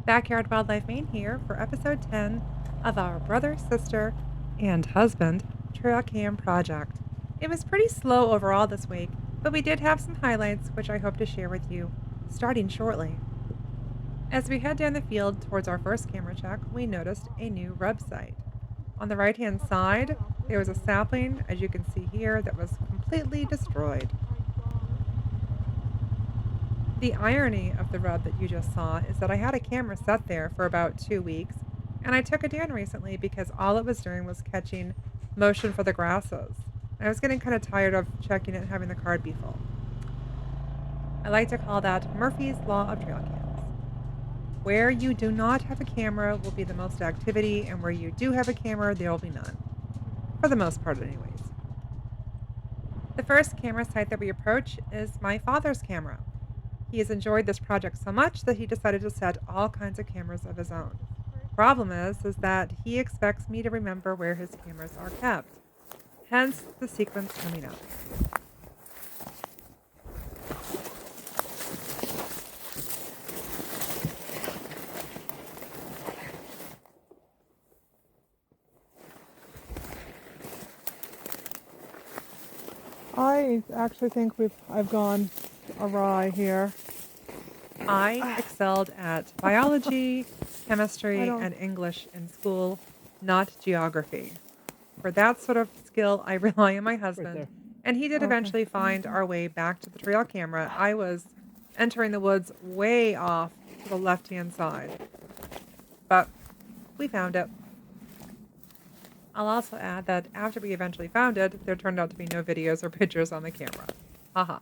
Backyard Wildlife Maine here for episode 10 of our brother, sister, and husband trail cam project. It was pretty slow overall this week, but we did have some highlights which I hope to share with you starting shortly. As we head down the field towards our first camera check, we noticed a new rub site. On the right hand side, there was a sapling, as you can see here, that was completely destroyed. The irony of the rub that you just saw is that I had a camera set there for about 2 weeks, and I took it down recently because all it was doing was catching motion for the grasses. I was getting kind of tired of checking it and having the card be full. I like to call that Murphy's Law of trail cams. Where you do not have a camera will be the most activity, and where you do have a camera, there will be none. For the most part, anyways. The first camera site that we approach is my father's camera. He has enjoyed this project so much that he decided to set all kinds of cameras of his own. Problem is that he expects me to remember where his cameras are kept. Hence the sequence coming up. I actually think I've gone awry here. I excelled at biology, I chemistry, don't. and English in school, not geography. For that sort of skill, I rely on my Right husband, there. and he did Okay. eventually find our way back to the trail camera. I was entering the woods way off to the left-hand side, but we found it. I'll also add that after we eventually found it, there turned out to be no videos or pictures on the camera. Haha.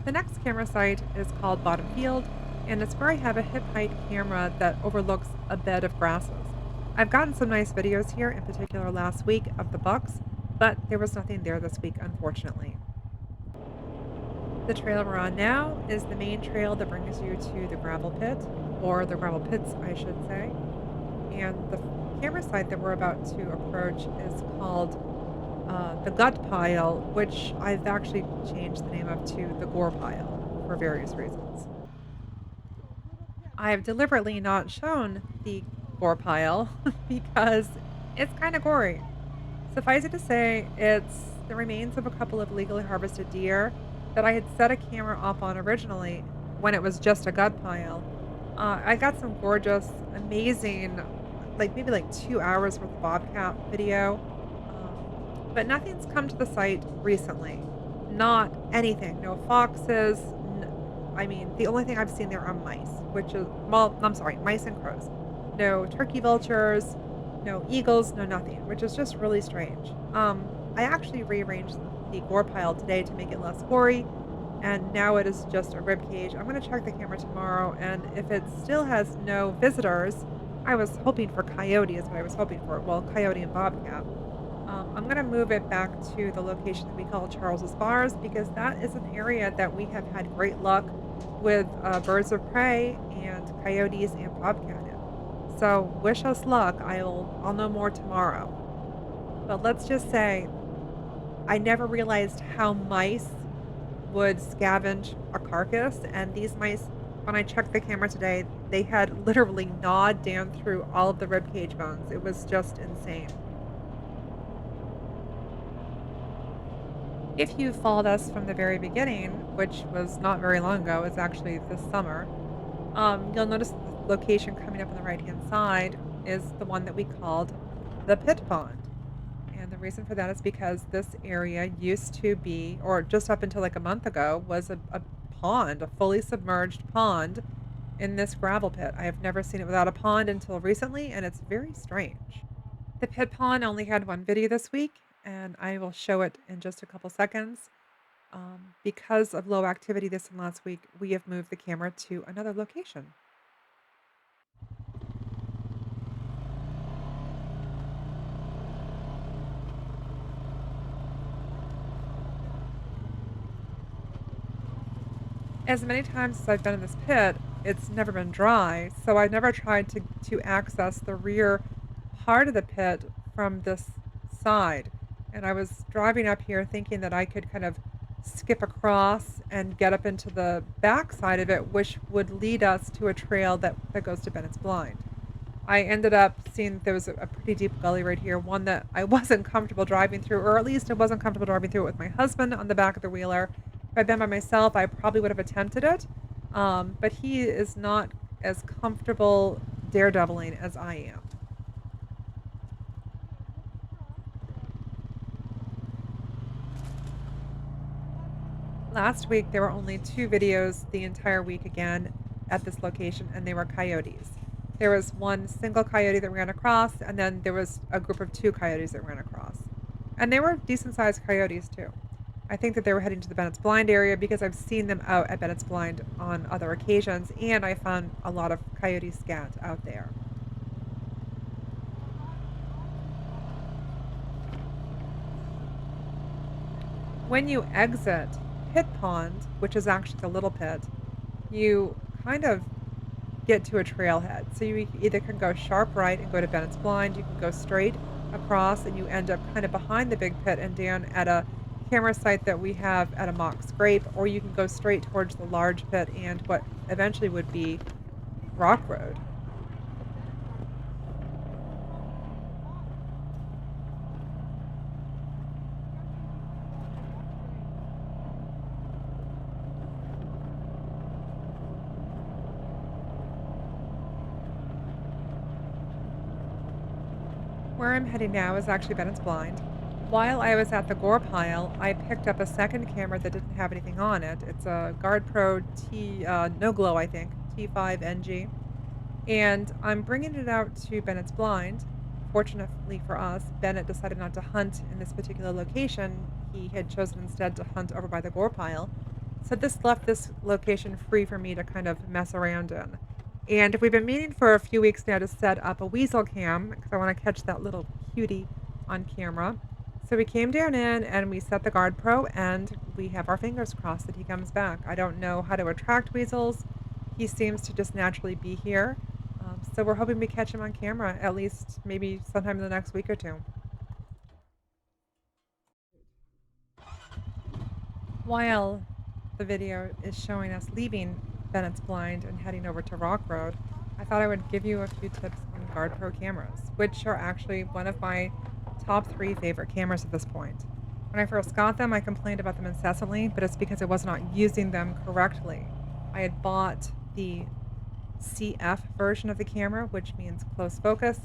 The next camera site is called Bottom Field, and it's where I have a hip height camera that overlooks a bed of grasses. I've gotten some nice videos here, in particular last week, of the bucks, but there was nothing there this week, unfortunately. The trail we're on now is the main trail that brings you to the gravel pit, or the gravel pits, I should say. And the camera site that we're about to approach is called the gut pile, which I've actually changed the name of to the gore pile for various reasons. I have deliberately not shown the gore pile because it's kind of gory. Suffice it to say, it's the remains of a couple of legally harvested deer that I had set a camera up on originally when it was just a gut pile. I got some gorgeous, amazing, like maybe like 2 hours worth of Bobcat video, but nothing's come to the site recently. Not anything. No foxes. I mean, the only thing I've seen there are mice, which is, well, I'm sorry, mice and crows. No turkey vultures, no eagles, no nothing, which is just really strange. I actually rearranged the gore pile today to make it less gory, and now it is just a rib cage. I'm going to check the camera tomorrow, and if it still has no visitors, I was hoping for coyote is what I was hoping for. Well, coyote and bobcat. I'm going to move it back to the location that we call Charles's Bars because that is an area that we have had great luck with birds of prey and coyotes and bobcat in. So wish us luck. I'll know more tomorrow. But let's just say I never realized how mice would scavenge a carcass, and these mice, when I checked the camera today, they had literally gnawed down through all of the ribcage bones. It was just insane. If you followed us from the very beginning, which was not very long ago, it's actually this summer, you'll notice the location coming up on the right-hand side is the one that we called the pit pond. And the reason for that is because this area used to be, or just up until like a month ago, was a pond, a fully submerged pond in this gravel pit. I have never seen it without a pond until recently, and it's very strange. The pit pond only had one video this week, and I will show it in just a couple seconds. Because of low activity this and last week, we have moved the camera to another location. As many times as I've been in this pit, it's never been dry, so I've never tried to access the rear part of the pit from this side. And I was driving up here thinking that I could kind of skip across and get up into the back side of it, which would lead us to a trail that goes to Bennett's Blind. I ended up seeing that there was a pretty deep gully right here, one that I wasn't comfortable driving through, or at least I wasn't comfortable driving through it with my husband on the back of the wheeler. If I'd been by myself, I probably would have attempted it, but he is not as comfortable daredeviling as I am. Last week, there were only 2 videos the entire week again at this location, and they were coyotes. There was one single coyote that ran across, and then there was a group of 2 coyotes that ran across. And they were decent-sized coyotes, too. I think that they were heading to the Bennett's Blind area because I've seen them out at Bennett's Blind on other occasions, and I found a lot of coyote scat out there. When you exit Pit Pond, which is actually the little pit, you kind of get to a trailhead. So you either can go sharp right and go to Bennett's Blind, you can go straight across and you end up kind of behind the big pit and down at a camera site that we have at a mock scrape, or you can go straight towards the large pit and what eventually would be Rock Road. Where I'm heading now is actually Bennett's Blind. While I was at the Gore pile, I picked up a second camera that didn't have anything on it. It's a Guard Pro No Glow, I think, T5 NG. And I'm bringing it out to Bennett's Blind. Fortunately for us, Bennett decided not to hunt in this particular location. He had chosen instead to hunt over by the Gore pile. So this left this location free for me to kind of mess around in. And we've been meaning for a few weeks now to set up a weasel cam because I want to catch that little cutie on camera. So we came down in and we set the Guard Pro and we have our fingers crossed that he comes back. I don't know how to attract weasels. He seems to just naturally be here. So we're hoping we catch him on camera at least maybe sometime in the next week or 2. While the video is showing us leaving Bennett's Blind and heading over to Rock Road, I thought I would give you a few tips on Guard Pro cameras, which are actually one of my top 3 favorite cameras at this point. When I first got them, I complained about them incessantly, but it's because I was not using them correctly. I had bought the CF version of the camera, which means close focus,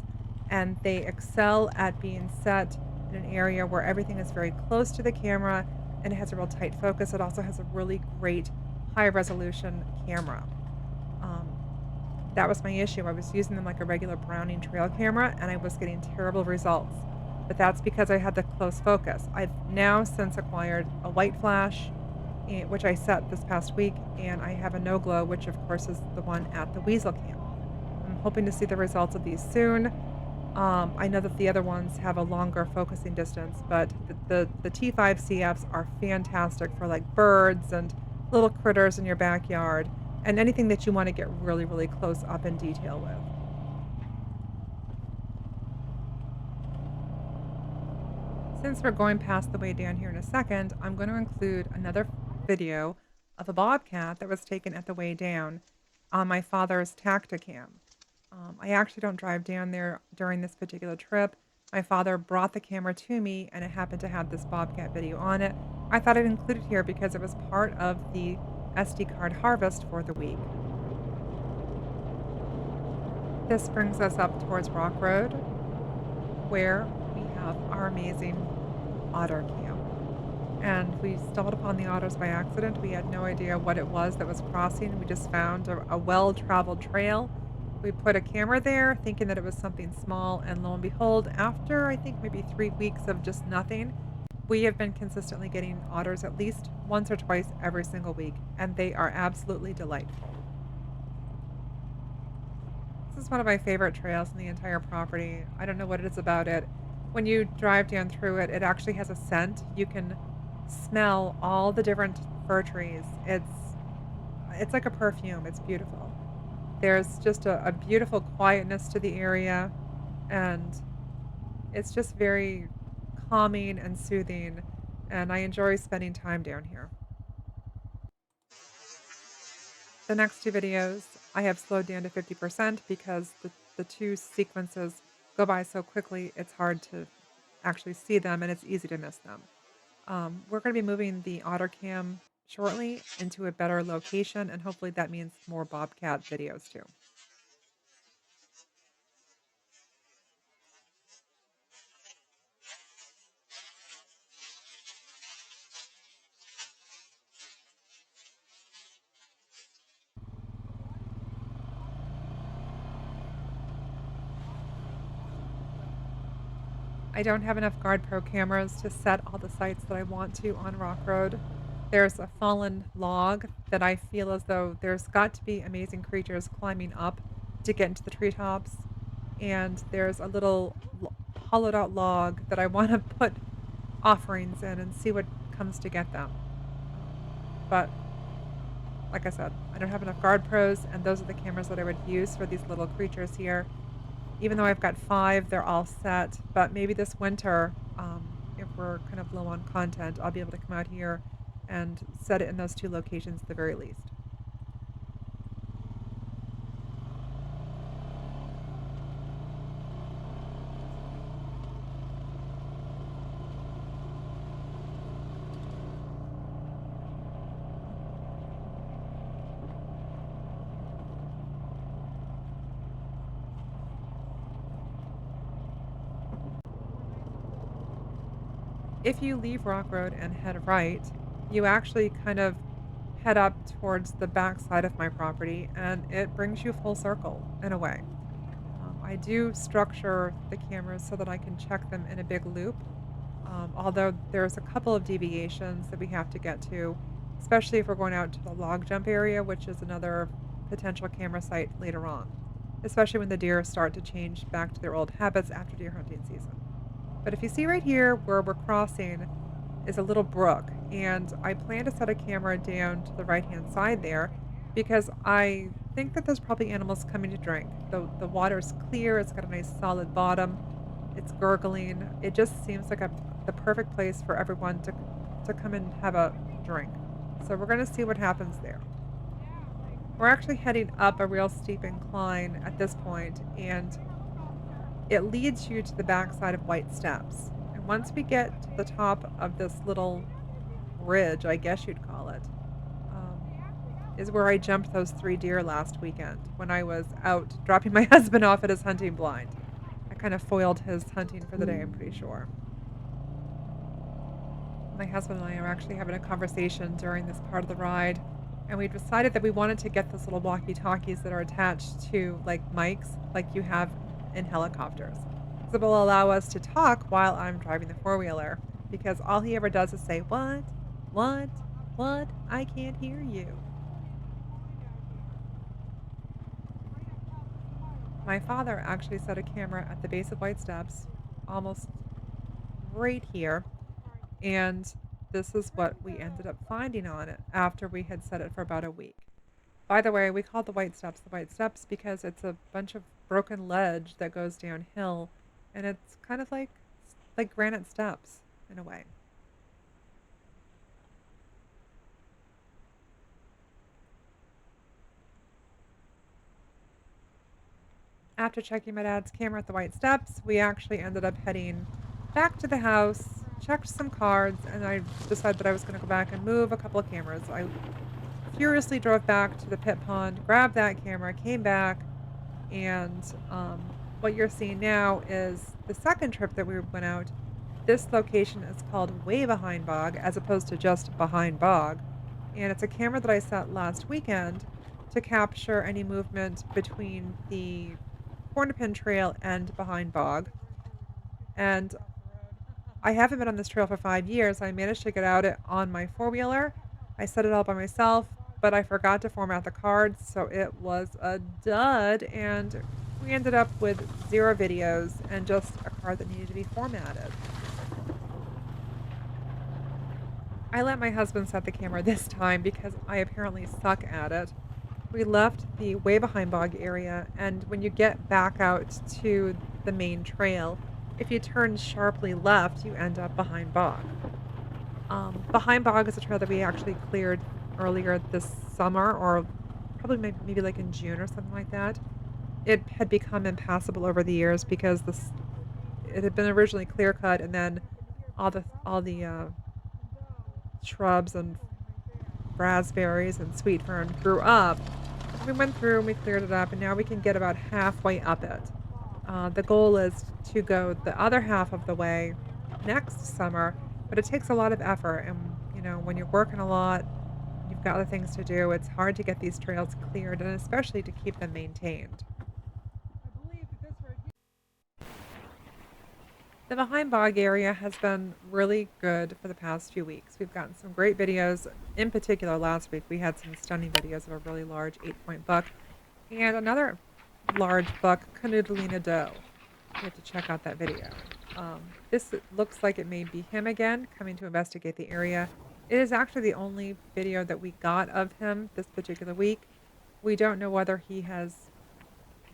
and they excel at being set in an area where everything is very close to the camera and it has a real tight focus. It also has a really great high resolution camera. That was my issue. I was using them like a regular Browning trail camera and I was getting terrible results. But that's because I had the close focus. I've now since acquired a white flash, which I set this past week, and I have a no glow, which of course is the one at the weasel camp. I'm hoping to see the results of these soon. I know that the other ones have a longer focusing distance, but the T5 CFs are fantastic for like birds and little critters in your backyard and anything that you want to get really, really close up in detail with. Since we're going past the way down here in a second, I'm going to include another video of a bobcat that was taken at the way down on my father's Tacticam. I actually don't drive down there during this particular trip. My father brought the camera to me and it happened to have this bobcat video on it. I thought I'd include it here because it was part of the SD card harvest for the week. This brings us up towards Rock Road, where we have our amazing otter camp. And we stumbled upon the otters by accident. We had no idea what it was that was crossing. We just found a well-traveled trail. We put a camera there thinking that it was something small, and lo and behold, after I think maybe 3 weeks of just nothing, we have been consistently getting otters at least once or twice every single week, and they are absolutely delightful. This is one of my favorite trails in the entire property. I don't know what it is about it. When you drive down through it, it actually has a scent. You can smell all the different fir trees. It's like a perfume. It's beautiful. There's just a beautiful quietness to the area, and it's just very calming and soothing and I enjoy spending time down here. The next two videos I have slowed down to 50% because the two sequences go by so quickly, it's hard to actually see them and it's easy to miss them. We're going to be moving the Otter cam shortly into a better location, and hopefully that means more Bobcat videos too. I don't have enough Guard Pro cameras to set all the sites that I want to on Rock Road. There's a fallen log that I feel as though there's got to be amazing creatures climbing up to get into the treetops. And there's a little hollowed out log that I want to put offerings in and see what comes to get them. But like I said, I don't have enough Guard Pros, and those are the cameras that I would use for these little creatures here. Even though I've got 5, they're all set. But maybe this winter, if we're kind of low on content, I'll be able to come out here and set it in those 2 locations at the very least. If you leave Rock Road and head right, you actually kind of head up towards the back side of my property, and it brings you full circle in a way. I do structure the cameras so that I can check them in a big loop, although there's a couple of deviations that we have to get to, especially if we're going out to the log jump area, which is another potential camera site later on, especially when the deer start to change back to their old habits after deer hunting season. But if you see right here where we're crossing is a little brook, and I plan to set a camera down to the right-hand side there because I think that there's probably animals coming to drink. The water's clear, it's got a nice solid bottom, it's gurgling. It just seems like the perfect place for everyone to come and have a drink. So we're going to see what happens there. We're actually heading up a real steep incline at this point, and it leads you to the backside of White Steps. And once we get to the top of this little ridge, I guess you'd call it, is where I jumped those 3 deer last weekend when I was out dropping my husband off at his hunting blind. I kind of foiled his hunting for the day, I'm pretty sure. My husband and I are actually having a conversation during this part of the ride, and we decided that we wanted to get those little walkie-talkies that are attached to like mics like you have in helicopters. So it will allow us to talk while I'm driving the four-wheeler, because all he ever does is say, "What? What? What? I can't hear you." My father actually set a camera at the base of White Steps, almost right here, and this is what we ended up finding on it after we had set it for about a week. By the way, we called the White Steps because it's a bunch of broken ledge that goes downhill, and it's kind of like granite steps in a way. After checking my dad's camera at the White Steps, we actually ended up heading back to the house, checked some cards, and I decided that I was going to go back and move a couple of cameras. I furiously drove back to the pit pond, grabbed that camera, came back, and what you're seeing now is the second trip that we went out. This location is called Way Behind Bog as opposed to just Behind Bog, and it's a camera that I set last weekend to capture any movement between the Cornerpin trail and Behind Bog. And I haven't been on this trail for 5 years. I managed to get out it on my four-wheeler. I set it all by myself, but I forgot to format the cards, so it was a dud, and we ended up with 0 videos and just a card that needed to be formatted. I let my husband set the camera this time because I apparently suck at it. We left the Way Behind Bog area, and when you get back out to the main trail, if you turn sharply left, you end up behind bog. Behind Bog is a trail that we actually cleared earlier this summer, or probably maybe like in June or something like that. It had become impassable over the years because it had been originally clear cut, and then all the shrubs and raspberries and sweet fern grew up. We went through and we cleared it up, and now we can get about halfway up it. The goal is to go the other half of the way next summer, but it takes a lot of effort. And, when you're working a lot, you've got other things to do, it's hard to get these trails cleared and especially to keep them maintained. The Behind Bog area has been really good for the past few weeks. We've gotten some great videos. In particular, last week we had some stunning videos of a really large 8-point buck and another large buck canoodling doe. You have to check out that video. This looks like it may be him again, coming to investigate the area. It is actually the only video that we got of him this particular week. We don't know whether he has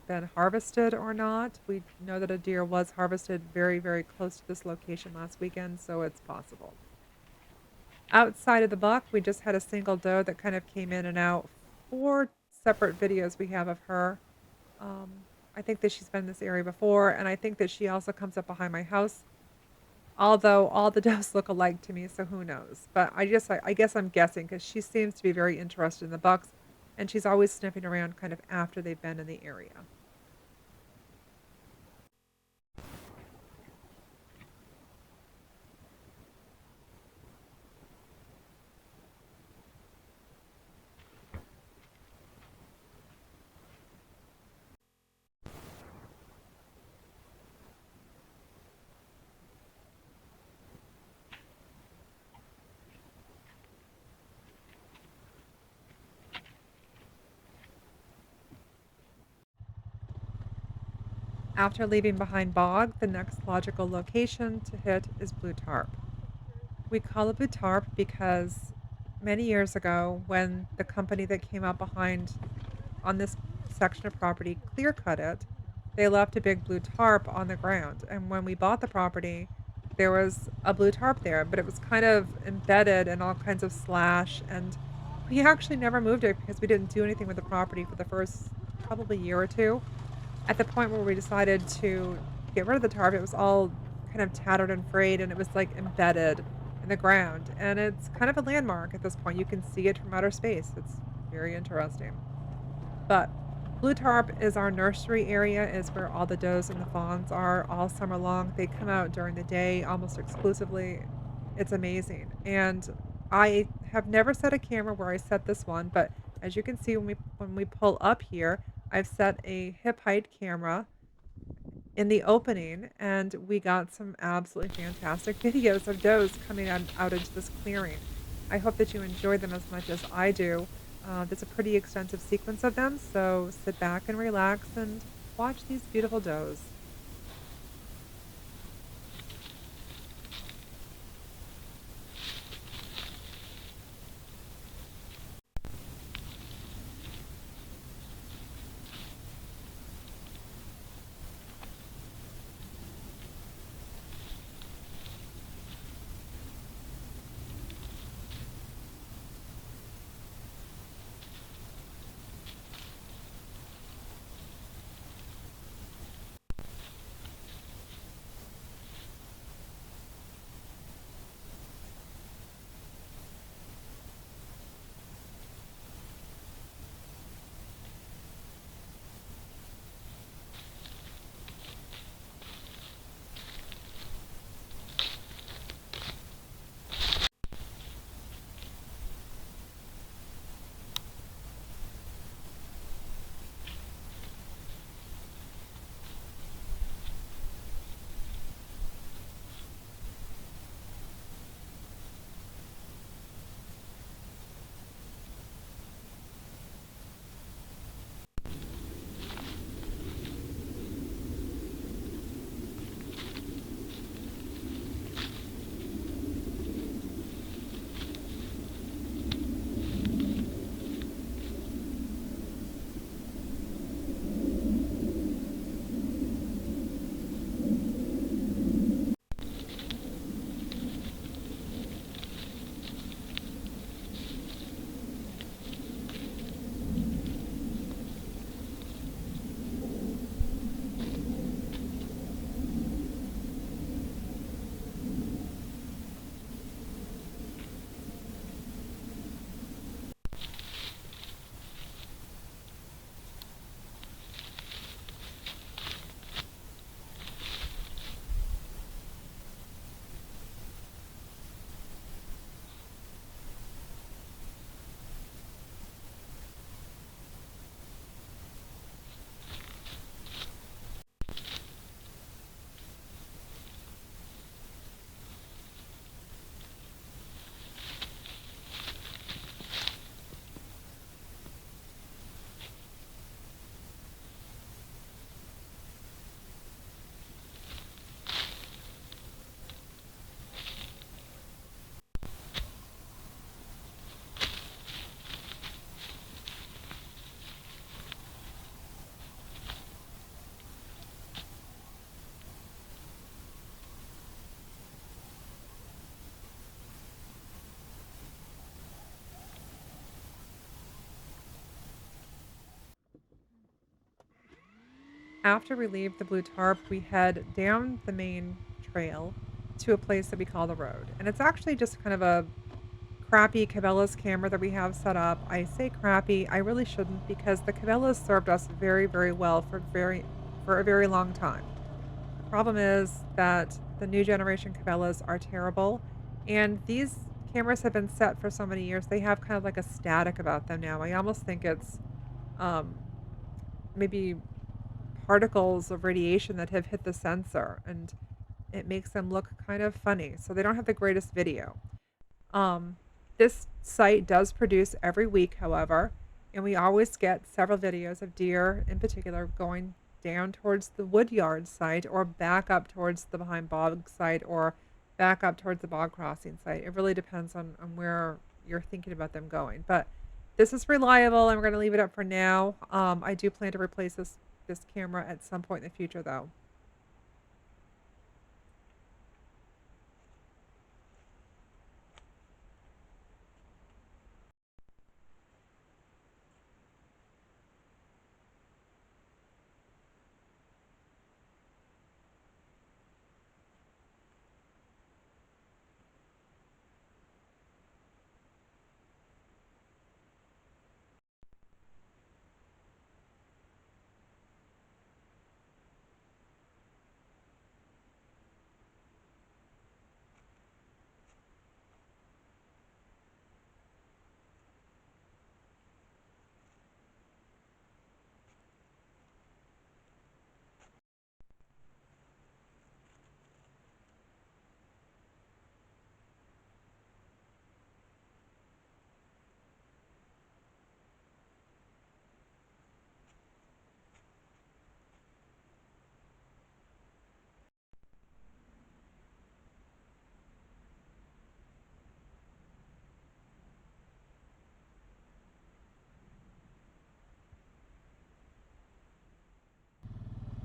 been harvested or not. We know that a deer was harvested very, very close to this location last weekend, so it's possible. Outside of the buck, we just had a single doe that kind of came in and out. 4 separate videos we have of her. Um, I think that she's been in this area before, and I think that she also comes up behind my house. Although all the does look alike to me, so who knows? But I guess I'm guessing because she seems to be very interested in the bucks, and she's always sniffing around kind of after they've been in the area. After leaving behind Bog, the next logical location to hit is Blue Tarp. We call it Blue Tarp because many years ago, when the company that came out behind on this section of property clear cut it, they left a big blue tarp on the ground. And when we bought the property, there was a blue tarp there, but it was kind of embedded in all kinds of slash. And we actually never moved it because we didn't do anything with the property for the first probably year or two. At the point where we decided to get rid of the tarp, it was all kind of tattered and frayed, and it was like embedded in the ground. And it's kind of a landmark at this point. You can see it from outer space. It's very interesting. But Blue Tarp is our nursery area, is where all the does and the fawns are all summer long. They come out during the day almost exclusively. It's amazing. And I have never set a camera where I set this one, but as you can see when we pull up here, I've set a hip height camera in the opening, and we got some absolutely fantastic videos of does coming out into this clearing. I hope that you enjoy them as much as I do. There's a pretty extensive sequence of them, so sit back and relax and watch these beautiful does. After we leave the Blue Tarp, we head down the main trail to a place that we call the road. And it's actually just kind of a crappy Cabela's camera that we have set up. I say crappy, I really shouldn't because the Cabela's served us very, very well for a very long time. The problem is that the new generation Cabela's are terrible, and these cameras have been set for so many years. They have kind of like a static about them now. I almost think it's um, maybe particles of radiation that have hit the sensor, and it makes them look kind of funny. So they don't have the greatest video. Um, this site does produce every week, however, and we always get several videos of deer in particular going down towards the Woodyard site or back up towards the behind bog site or back up towards the bog crossing site. It really depends on where you're thinking about them going. But this is reliable and we're going to leave it up for now. I do plan to replace this camera at some point in the future though.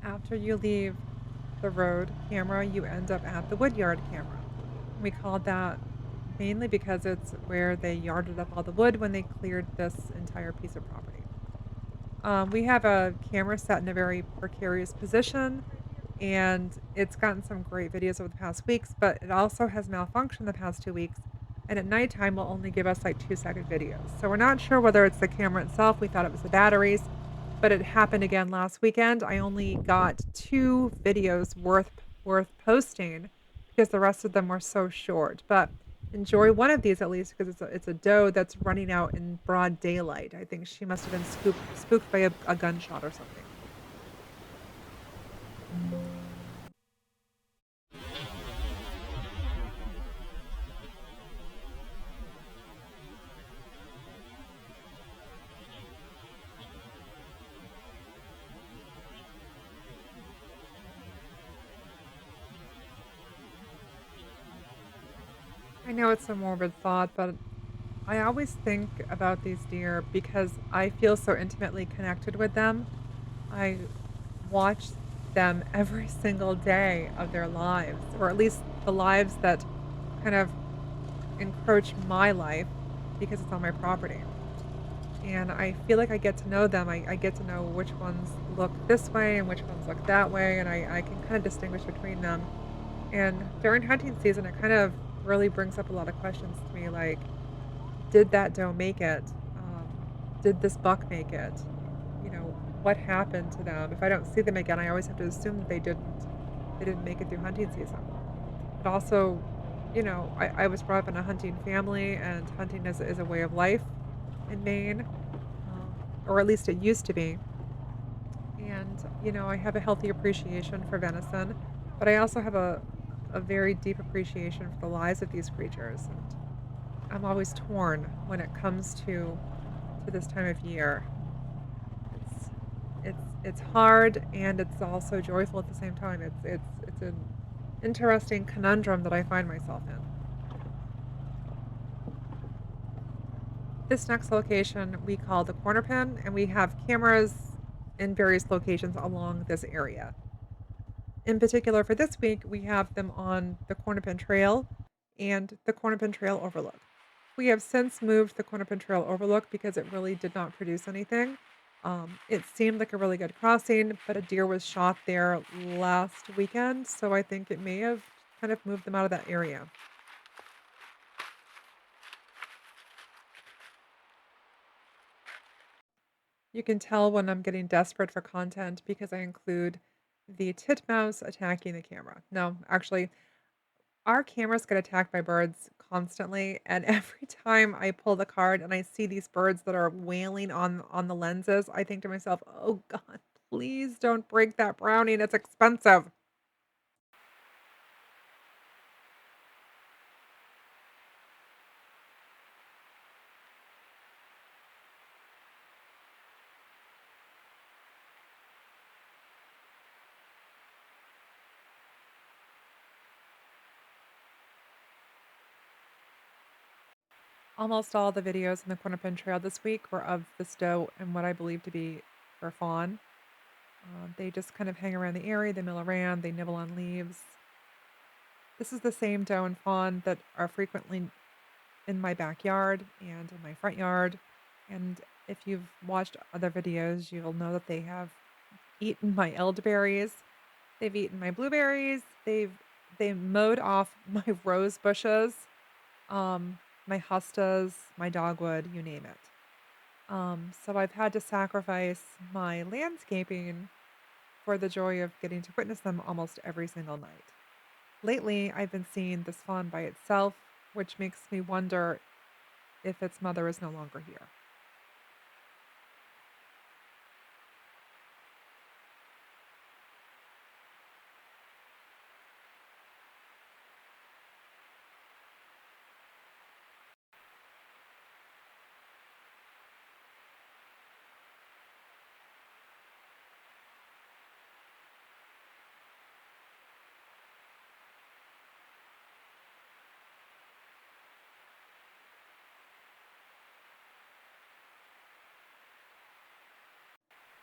After you leave the road camera, you end up at the Woodyard camera. We called that mainly because it's where they yarded up all the wood when they cleared this entire piece of property. We have a camera set in a very precarious position, and it's gotten some great videos over the past weeks, but it also has malfunctioned the past 2 weeks, and at nighttime will only give us like 2-second videos. So we're not sure whether it's the camera itself. We thought it was the batteries, but it happened again last weekend. I only got 2 videos worth posting because the rest of them were so short. But enjoy one of these at least because it's a doe that's running out in broad daylight. I think she must have been spooked by a gunshot or something. I know it's a morbid thought, but I always think about these deer because I feel so intimately connected with them. I watch them every single day of their lives, or at least the lives that kind of encroach my life because it's on my property. And I feel like I get to know them. I get to know which ones look this way and which ones look that way, and I can kind of distinguish between them. And during hunting season, it kind of really brings up a lot of questions to me like, did that doe make it? Did this buck make it? You know, what happened to them? If I don't see them again, I always have to assume that they didn't make it through hunting season. But also, I was brought up in a hunting family, and hunting is a way of life in Maine, or at least it used to be. And, I have a healthy appreciation for venison, but I also have a very deep appreciation for the lives of these creatures. And I'm always torn when it comes to this time of year. It's it's hard and it's also joyful at the same time. It's an interesting conundrum that I find myself in. This next location we call the Cornerpin, and we have cameras in various locations along this area. In particular, for this week, we have them on the Cornerpin Trail and the Cornerpin Trail Overlook. We have since moved the Cornerpin Trail Overlook because it really did not produce anything. It seemed like a really good crossing, but a deer was shot there last weekend, so I think it may have kind of moved them out of that area. You can tell when I'm getting desperate for content because I include the titmouse attacking the camera. No, actually, our cameras get attacked by birds constantly, and every time I pull the card and I see these birds that are wailing on the lenses, I think to myself, "Oh god, please don't break that browning, it's expensive." Almost all the videos in the Cornerpin Trail this week were of the stoat and what I believe to be her fawn. They just kind of hang around the area, they mill around, they nibble on leaves. This is the same doe and fawn that are frequently in my backyard and in my front yard. And if you've watched other videos, you'll know that they have eaten my elderberries. They've eaten my blueberries. They mowed off my rose bushes, my hostas, my dogwood, you name it. So I've had to sacrifice my landscaping for the joy of getting to witness them almost every single night. Lately, I've been seeing this fawn by itself, which makes me wonder if its mother is no longer here.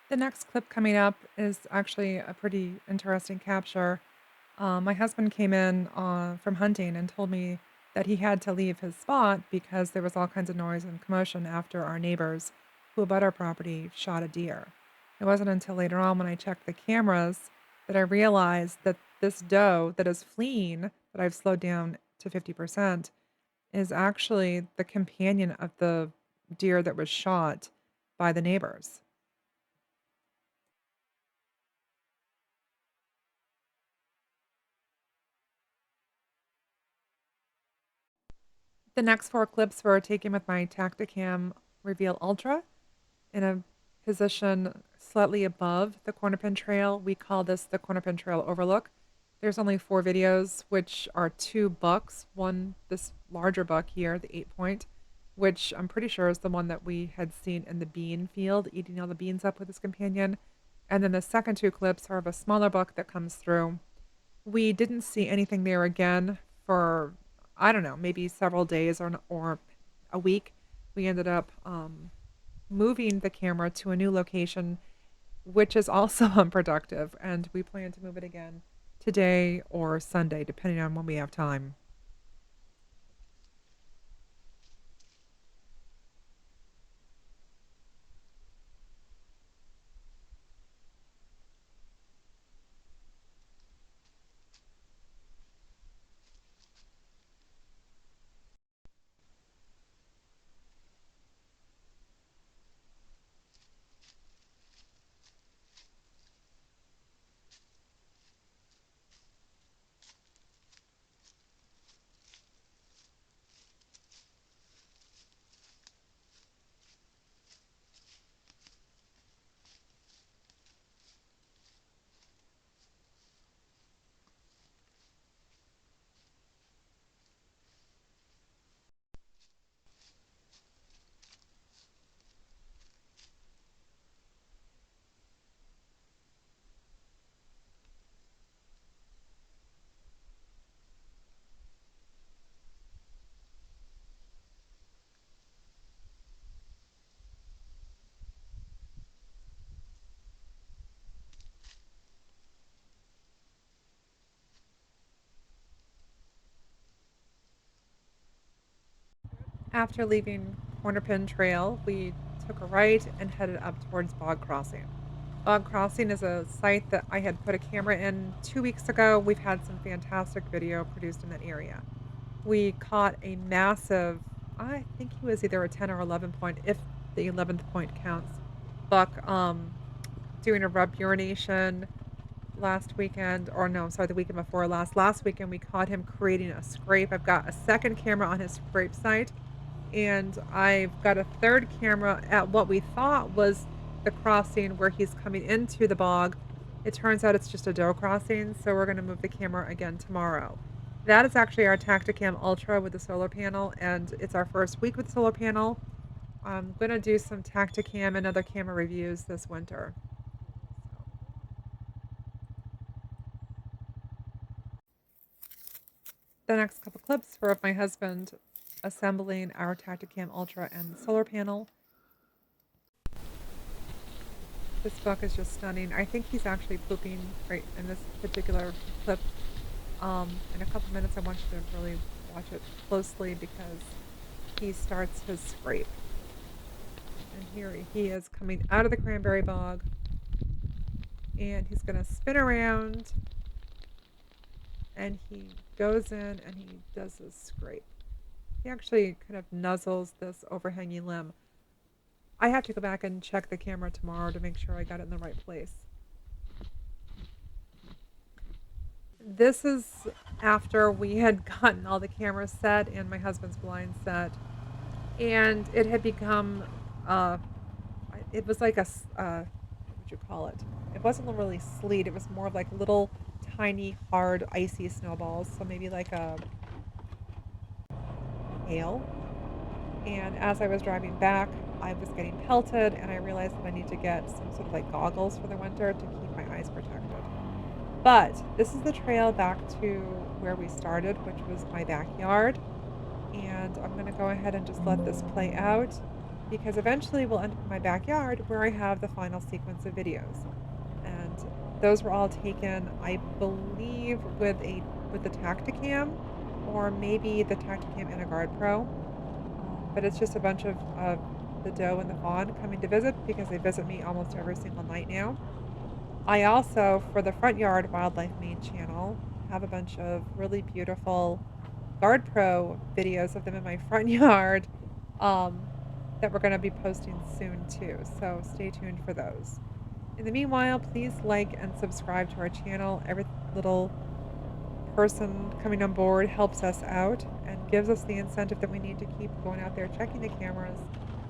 The next clip coming up is actually a pretty interesting capture. My husband came in from hunting and told me that he had to leave his spot because there was all kinds of noise and commotion after our neighbors who abut our property shot a deer. It wasn't until later on when I checked the cameras that I realized that this doe that is fleeing, that I've slowed down to 50%, is actually the companion of the deer that was shot by the neighbors. The next four clips were taken with my Tacticam Reveal Ultra in a position slightly above the Cornerpin Trail. We call this the Cornerpin Trail Overlook. There's only four videos, which are two bucks. One, this larger buck here, the 8 point, which I'm pretty sure is the one that we had seen in the bean field, eating all the beans up with his companion. And then the second two clips are of a smaller buck that comes through. We didn't see anything there again for, I don't know, maybe several days or a week. We ended up moving the camera to a new location, which is also unproductive, and we plan to move it again today or Sunday, depending on when we have time. After leaving Cornerpin Trail, we took a right, and headed up towards Bog Crossing. Bog Crossing is a site that I had put a camera in 2 weeks ago. We've had some fantastic video produced in that area. We caught a massive, I think he was either a 10 or 11 point, if the 11th point counts, buck doing a rub urination last weekend, or no, sorry, the weekend before last. Last weekend, we caught him creating a scrape. I've got a second camera on his scrape site, and I've got a third camera at what we thought was the crossing where he's coming into the bog. It turns out it's just a doe crossing, so we're going to move the camera again tomorrow. That is actually our Tacticam Ultra with the solar panel, and it's our first week with the solar panel. I'm going to do some Tacticam and other camera reviews this winter. The next couple clips were of my husband assembling our Tacticam Ultra and the solar panel. This buck is just stunning. I think he's actually pooping right in this particular clip. In a couple minutes, I want you to really watch it closely because he starts his scrape. And here he is coming out of the cranberry bog. And he's going to spin around. And he goes in and he does his scrape. He actually kind of nuzzles this overhanging limb. I have to go back and check the camera tomorrow to make sure I got it in the right place. This is after we had gotten all the cameras set and my husband's blind set. And it had become, it was like a, what would you call it? It wasn't really sleet. It was more of like little tiny, hard, icy snowballs. So maybe like a hail. And as I was driving back, I was getting pelted, and I realized that I need to get some sort of like goggles for the winter to keep my eyes protected. But this is the trail back to where we started, which was my backyard. And I'm going to go ahead and just let this play out because eventually we'll end up in my backyard where I have the final sequence of videos. And those were all taken, I believe, with the Tacticam, or maybe the Tacticam and a Guard Pro. But it's just a bunch of the doe and the fawn coming to visit because they visit me almost every single night now. I also, for the Front Yard Wildlife Maine channel, have a bunch of really beautiful Guard Pro videos of them in my front yard that we're going to be posting soon too. So stay tuned for those. In the meanwhile, please like and subscribe to our channel. Every little person coming on board helps us out and gives us the incentive that we need to keep going out there checking the cameras,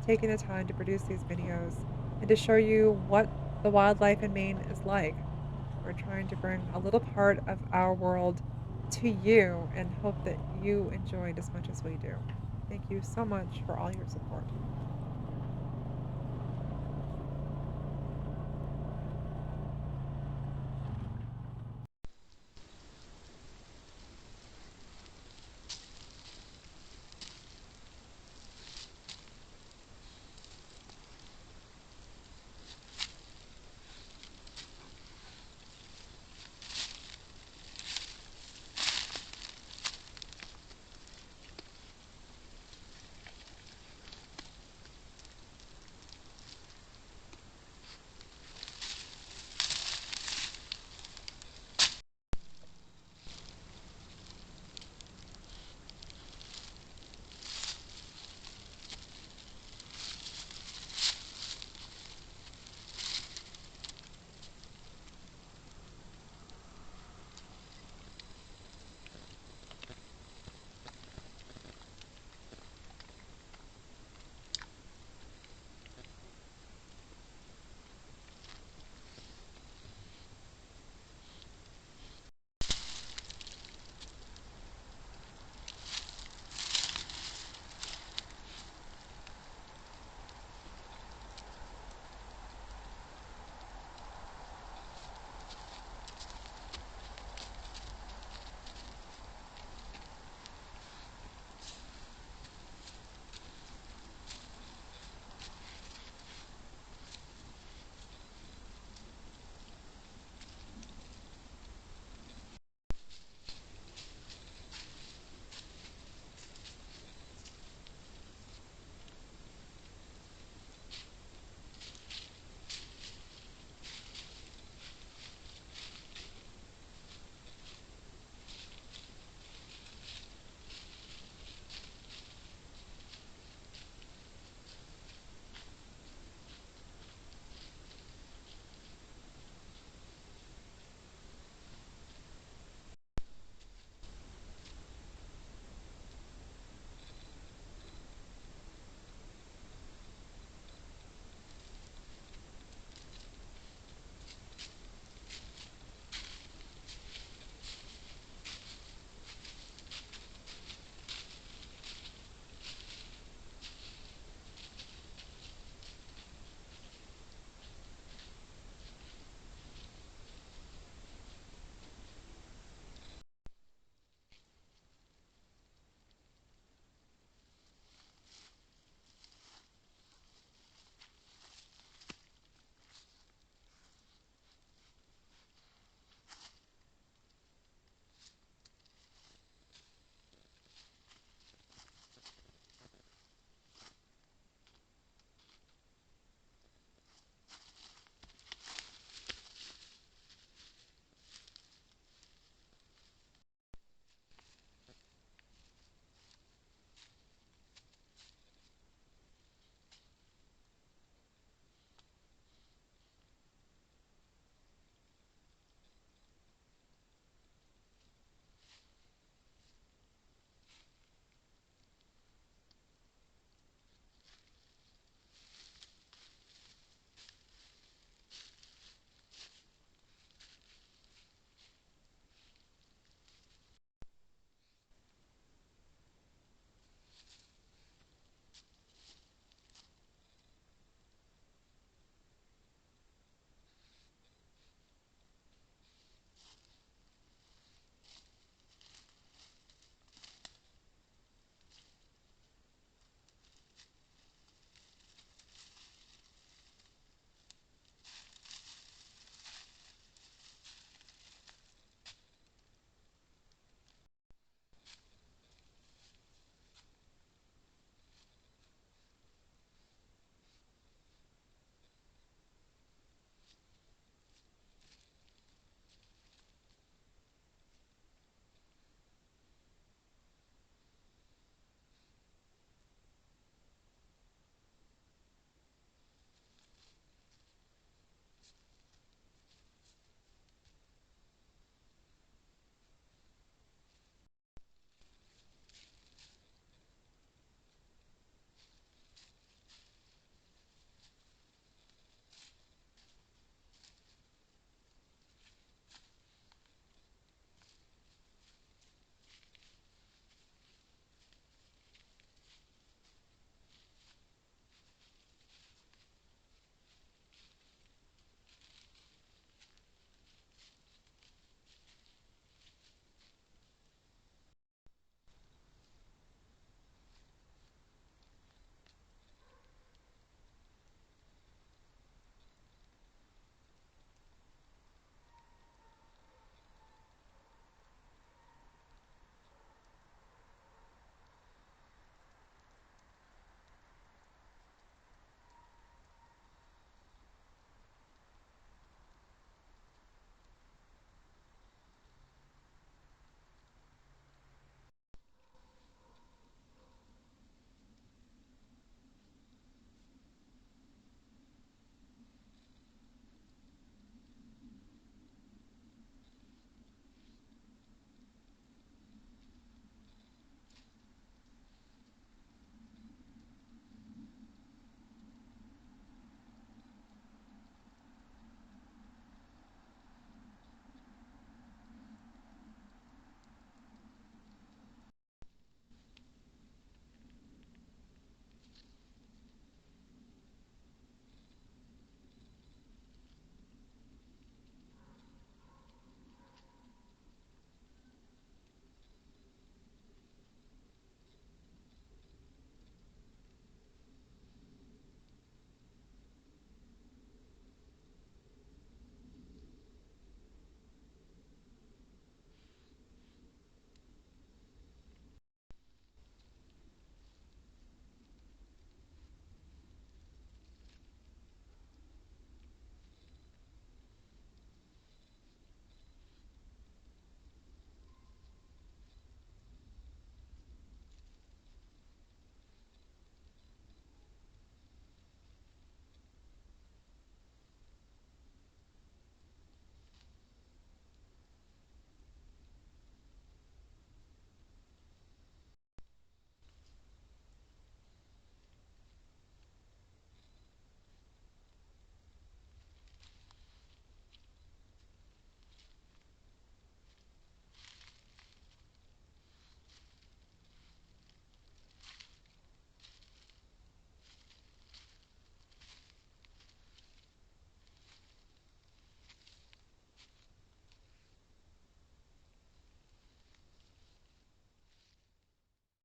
taking the time to produce these videos, and to show you what the wildlife in Maine is like. We're trying to bring a little part of our world to you and hope that you enjoy it as much as we do. Thank you so much for all your support.